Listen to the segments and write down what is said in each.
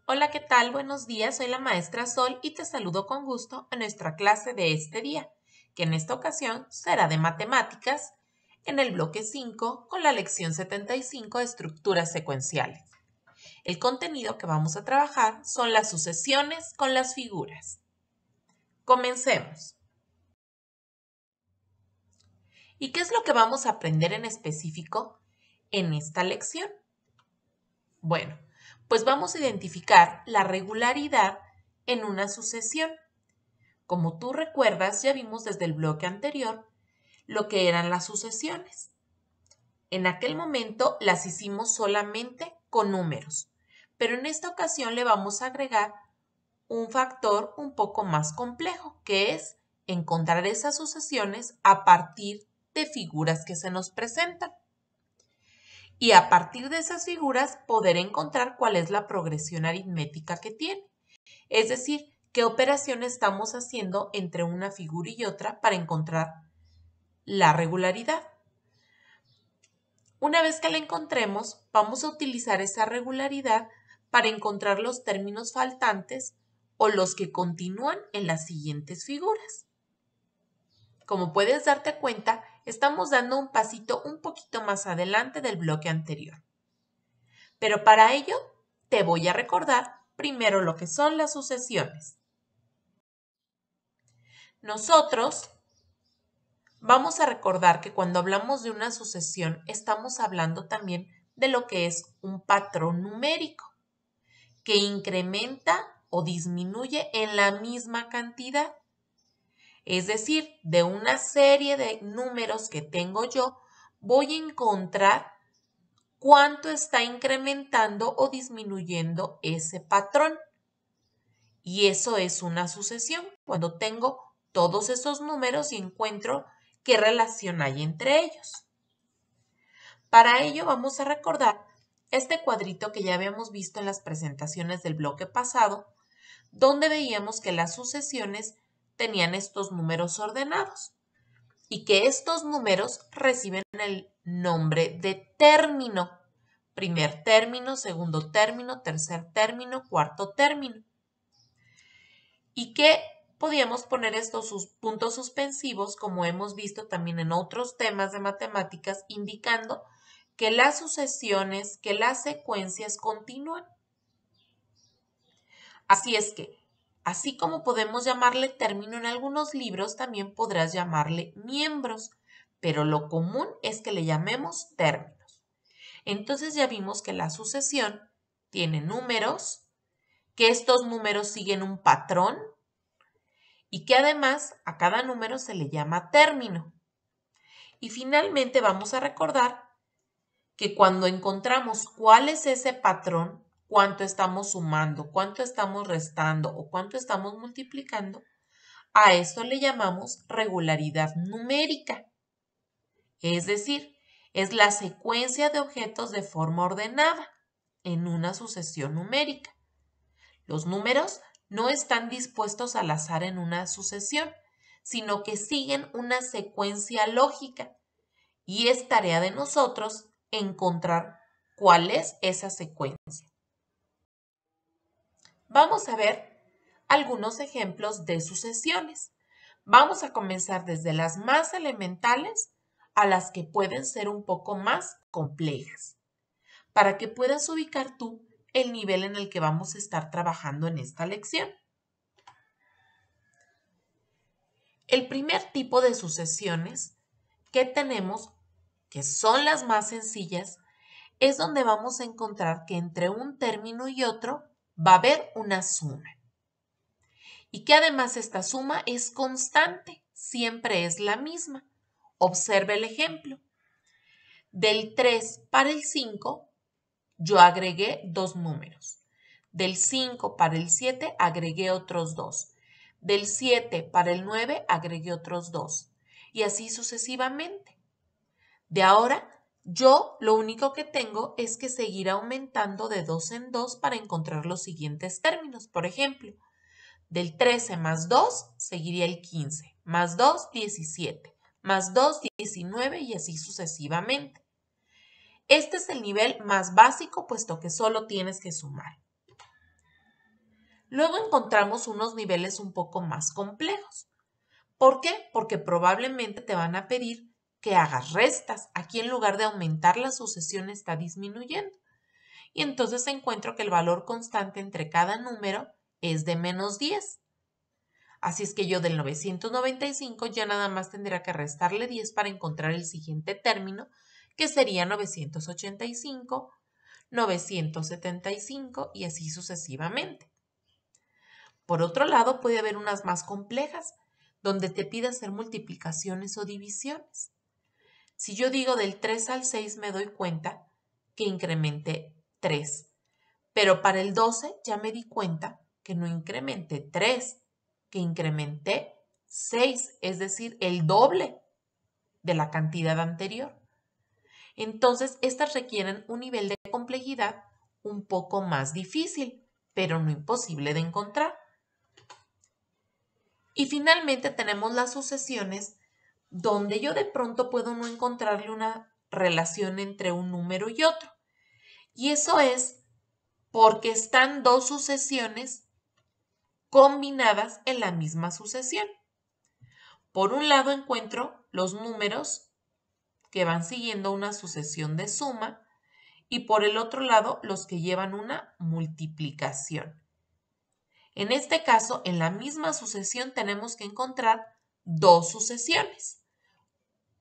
Hola, ¿qué tal? Buenos días, soy la maestra Sol y te saludo con gusto en nuestra clase de este día, que en esta ocasión será de matemáticas, en el bloque 5 con la lección 75 de estructuras secuenciales. El contenido que vamos a trabajar son las sucesiones con las figuras. Comencemos. ¿Y qué es lo que vamos a aprender en específico en esta lección? Bueno, pues vamos a identificar la regularidad en una sucesión. Como tú recuerdas, ya vimos desde el bloque anterior lo que eran las sucesiones. En aquel momento las hicimos solamente con números, pero en esta ocasión le vamos a agregar un factor un poco más complejo, que es encontrar esas sucesiones a partir de figuras que se nos presentan. Y a partir de esas figuras poder encontrar cuál es la progresión aritmética que tiene. Es decir, qué operación estamos haciendo entre una figura y otra para encontrar la regularidad. Una vez que la encontremos, vamos a utilizar esa regularidad para encontrar los términos faltantes o los que continúan en las siguientes figuras. Como puedes darte cuenta, estamos dando un pasito un poquito más adelante del bloque anterior. Pero para ello, te voy a recordar primero lo que son las sucesiones. Nosotros vamos a recordar que cuando hablamos de una sucesión, estamos hablando también de lo que es un patrón numérico, que incrementa o disminuye en la misma cantidad. Es decir, de una serie de números que tengo yo, voy a encontrar cuánto está incrementando o disminuyendo ese patrón. Y eso es una sucesión, cuando tengo todos esos números y encuentro qué relación hay entre ellos. Para ello vamos a recordar este cuadrito que ya habíamos visto en las presentaciones del bloque pasado, donde veíamos que las sucesiones tenían estos números ordenados y que estos números reciben el nombre de término. Primer término, segundo término, tercer término, cuarto término. Y que podíamos poner estos puntos suspensivos, como hemos visto también en otros temas de matemáticas, indicando que las sucesiones, que las secuencias continúan. Así es que, así como podemos llamarle término en algunos libros, también podrás llamarle miembros, pero lo común es que le llamemos términos. Entonces ya vimos que la sucesión tiene números, que estos números siguen un patrón y que además a cada número se le llama término. Y finalmente vamos a recordar que cuando encontramos cuál es ese patrón, cuánto estamos sumando, cuánto estamos restando o cuánto estamos multiplicando, a esto le llamamos regularidad numérica. Es decir, es la secuencia de objetos de forma ordenada en una sucesión numérica. Los números no están dispuestos al azar en una sucesión, sino que siguen una secuencia lógica y es tarea de nosotros encontrar cuál es esa secuencia. Vamos a ver algunos ejemplos de sucesiones. Vamos a comenzar desde las más elementales a las que pueden ser un poco más complejas, para que puedas ubicar tú el nivel en el que vamos a estar trabajando en esta lección. El primer tipo de sucesiones que tenemos, que son las más sencillas, es donde vamos a encontrar que entre un término y otro va a haber una suma. Y que además esta suma es constante, siempre es la misma. Observe el ejemplo. Del 3 para el 5, yo agregué dos números. Del 5 para el 7, agregué otros dos. Del 7 para el 9, agregué otros dos. Y así sucesivamente. De ahora, yo lo único que tengo es que seguir aumentando de 2 en 2 para encontrar los siguientes términos. Por ejemplo, del 13 más 2 seguiría el 15, más 2, 17, más 2, 19 y así sucesivamente. Este es el nivel más básico, puesto que solo tienes que sumar. Luego encontramos unos niveles un poco más complejos. ¿Por qué? Porque probablemente te van a pedir que hagas restas. Aquí en lugar de aumentar la sucesión está disminuyendo. Y entonces encuentro que el valor constante entre cada número es de -10. Así es que yo del 995 ya nada más tendría que restarle 10 para encontrar el siguiente término, que sería 985, 975 y así sucesivamente. Por otro lado, puede haber unas más complejas, donde te pida hacer multiplicaciones o divisiones. Si yo digo del 3 al 6 me doy cuenta que incrementé 3, pero para el 12 ya me di cuenta que no incrementé 3, que incrementé 6, es decir, el doble de la cantidad anterior. Entonces, estas requieren un nivel de complejidad un poco más difícil, pero no imposible de encontrar. Y finalmente tenemos las sucesiones donde yo de pronto puedo no encontrarle una relación entre un número y otro. Y eso es porque están dos sucesiones combinadas en la misma sucesión. Por un lado encuentro los números que van siguiendo una sucesión de suma y por el otro lado los que llevan una multiplicación. En este caso, en la misma sucesión tenemos que encontrar dos sucesiones,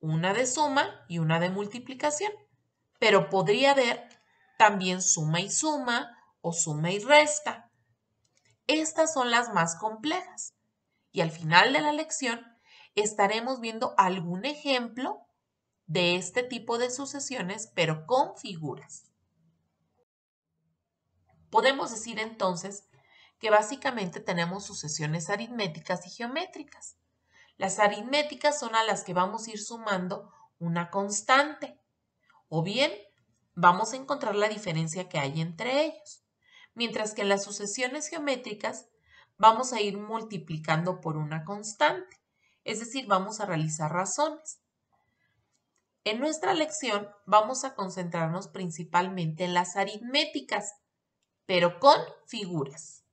una de suma y una de multiplicación, pero podría haber también suma y suma o suma y resta. Estas son las más complejas y al final de la lección estaremos viendo algún ejemplo de este tipo de sucesiones, pero con figuras. Podemos decir entonces que básicamente tenemos sucesiones aritméticas y geométricas. Las aritméticas son a las que vamos a ir sumando una constante o bien vamos a encontrar la diferencia que hay entre ellos. Mientras que en las sucesiones geométricas vamos a ir multiplicando por una constante, es decir, vamos a realizar razones. En nuestra lección vamos a concentrarnos principalmente en las aritméticas, pero con figuras.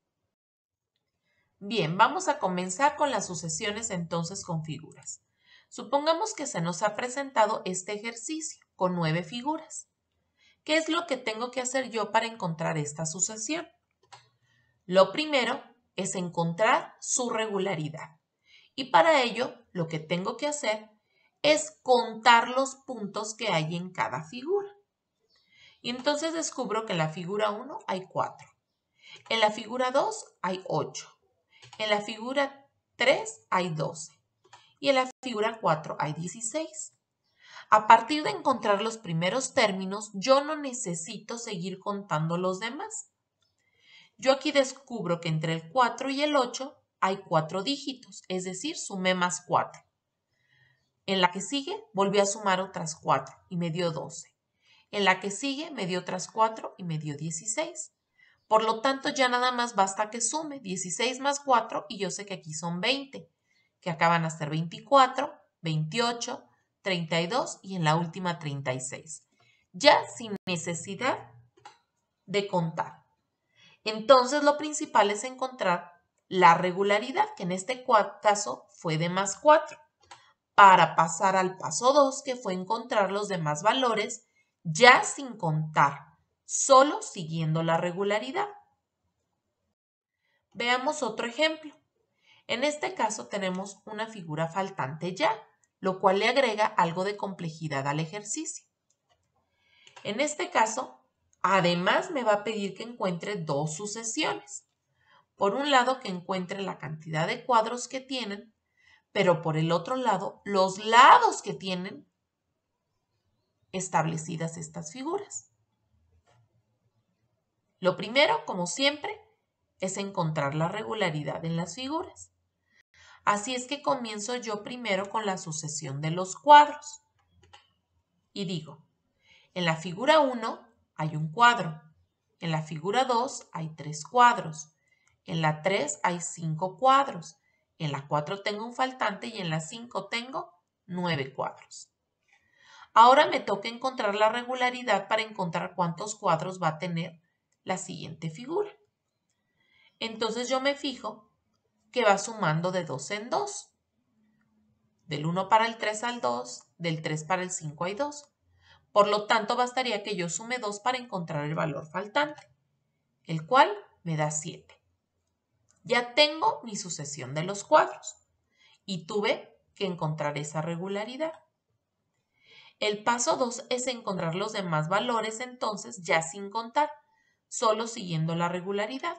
Bien, vamos a comenzar con las sucesiones entonces con figuras. Supongamos que se nos ha presentado este ejercicio con 9 figuras. ¿Qué es lo que tengo que hacer yo para encontrar esta sucesión? Lo primero es encontrar su regularidad. Y para ello, lo que tengo que hacer es contar los puntos que hay en cada figura. Y entonces descubro que en la figura 1 hay 4. En la figura 2 hay 8. En la figura 3 hay 12. Y en la figura 4 hay 16. A partir de encontrar los primeros términos, yo no necesito seguir contando los demás. Yo aquí descubro que entre el 4 y el 8 hay 4 dígitos, es decir, sumé más 4. En la que sigue volví a sumar otras 4 y me dio 12. En la que sigue me dio otras 4 y me dio 16. Por lo tanto, ya nada más basta que sume 16 más 4 y yo sé que aquí son 20, que acaban a ser 24, 28, 32 y en la última 36. Ya sin necesidad de contar. Entonces, lo principal es encontrar la regularidad, que en este caso fue de más 4, para pasar al paso 2, que fue encontrar los demás valores ya sin contar, solo siguiendo la regularidad. Veamos otro ejemplo. En este caso tenemos una figura faltante ya, lo cual le agrega algo de complejidad al ejercicio. En este caso, además me va a pedir que encuentre dos sucesiones. Por un lado, que encuentre la cantidad de cuadros que tienen, pero por el otro lado, los lados que tienen establecidas estas figuras. Lo primero, como siempre, es encontrar la regularidad en las figuras. Así es que comienzo yo primero con la sucesión de los cuadros. Y digo, en la figura 1 hay un cuadro, en la figura 2 hay 3 cuadros, en la 3 hay 5 cuadros, en la 4 tengo un faltante y en la 5 tengo 9 cuadros. Ahora me toca encontrar la regularidad para encontrar cuántos cuadros va a tener la siguiente figura. entonces yo me fijo que va sumando de 2 en 2. Del 1 para el 3 al 2, del 3 para el 5 hay 2. Por lo tanto, bastaría que yo sume 2 para encontrar el valor faltante, el cual me da 7. Ya tengo mi sucesión de los cuadros y tuve que encontrar esa regularidad. El paso 2 es encontrar los demás valores, entonces ya sin contar, solo siguiendo la regularidad.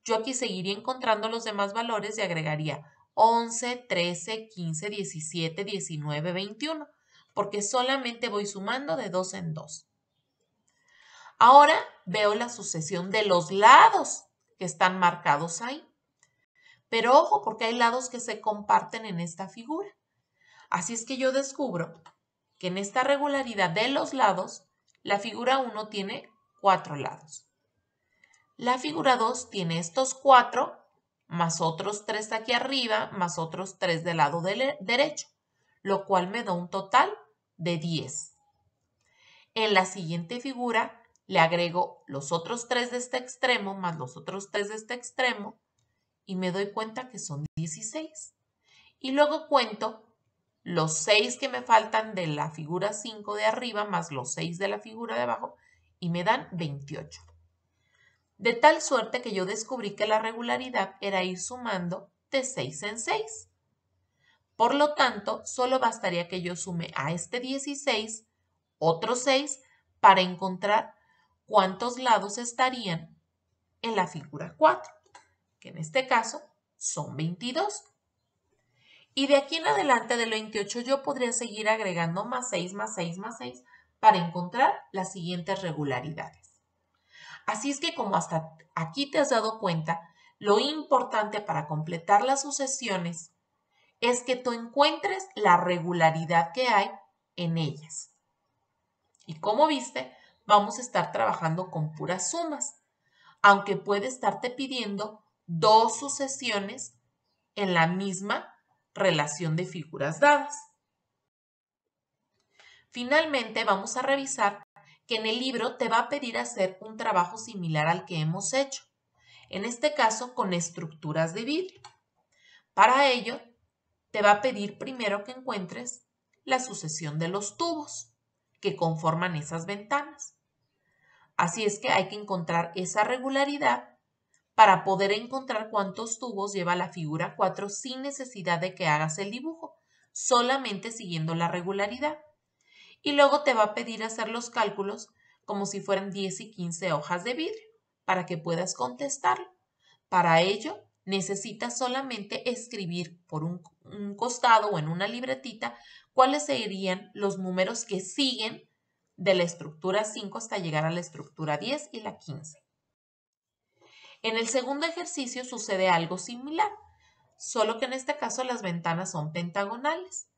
Yo aquí seguiría encontrando los demás valores y agregaría 11, 13, 15, 17, 19, 21, porque solamente voy sumando de 2 en 2. Ahora veo la sucesión de los lados que están marcados ahí. Pero ojo, porque hay lados que se comparten en esta figura. Así es que yo descubro que en esta regularidad de los lados, la figura 1 tiene 4 lados. La figura 2 tiene estos 4, más otros 3 aquí arriba, más otros 3 del lado derecho, lo cual me da un total de 10. En la siguiente figura le agrego los otros 3 de este extremo, más los otros 3 de este extremo, y me doy cuenta que son 16. Y luego cuento los 6 que me faltan de la figura 5 de arriba, más los 6 de la figura de abajo, y me dan 28. De tal suerte que yo descubrí que la regularidad era ir sumando de 6 en 6. Por lo tanto, solo bastaría que yo sume a este 16 otros 6 para encontrar cuántos lados estarían en la figura 4, que en este caso son 22. Y de aquí en adelante del 28 yo podría seguir agregando más 6, más 6, más 6 para encontrar las siguientes regularidades. Así es que como hasta aquí te has dado cuenta, lo importante para completar las sucesiones es que tú encuentres la regularidad que hay en ellas. Y como viste, vamos a estar trabajando con puras sumas, aunque puede estarte pidiendo 2 sucesiones en la misma relación de figuras dadas. Finalmente, vamos a revisar que en el libro te va a pedir hacer un trabajo similar al que hemos hecho, en este caso con estructuras de vidrio. Para ello, te va a pedir primero que encuentres la sucesión de los tubos que conforman esas ventanas. Así es que hay que encontrar esa regularidad para poder encontrar cuántos tubos lleva la figura 4 sin necesidad de que hagas el dibujo, solamente siguiendo la regularidad. Y luego te va a pedir hacer los cálculos como si fueran 10 y 15 hojas de vidrio para que puedas contestarlo. Para ello, necesitas solamente escribir por un costado o en una libretita cuáles serían los números que siguen de la estructura 5 hasta llegar a la estructura 10 y la 15. En el segundo ejercicio sucede algo similar, solo que en este caso las ventanas son pentagonales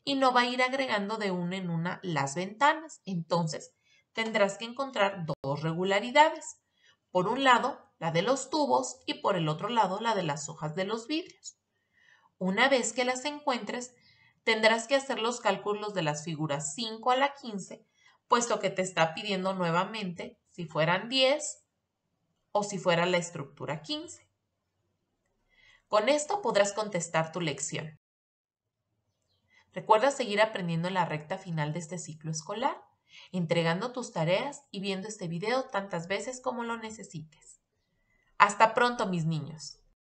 y no va a ir agregando de una en una las ventanas. Entonces, tendrás que encontrar 2 regularidades. Por un lado, la de los tubos y por el otro lado, la de las hojas de los vidrios. Una vez que las encuentres, tendrás que hacer los cálculos de las figuras 5 a la 15, puesto que te está pidiendo nuevamente si fueran 10 o si fuera la estructura 15. Con esto podrás contestar tu lección. Recuerda seguir aprendiendo en la recta final de este ciclo escolar, entregando tus tareas y viendo este video tantas veces como lo necesites. Hasta pronto, mis niños.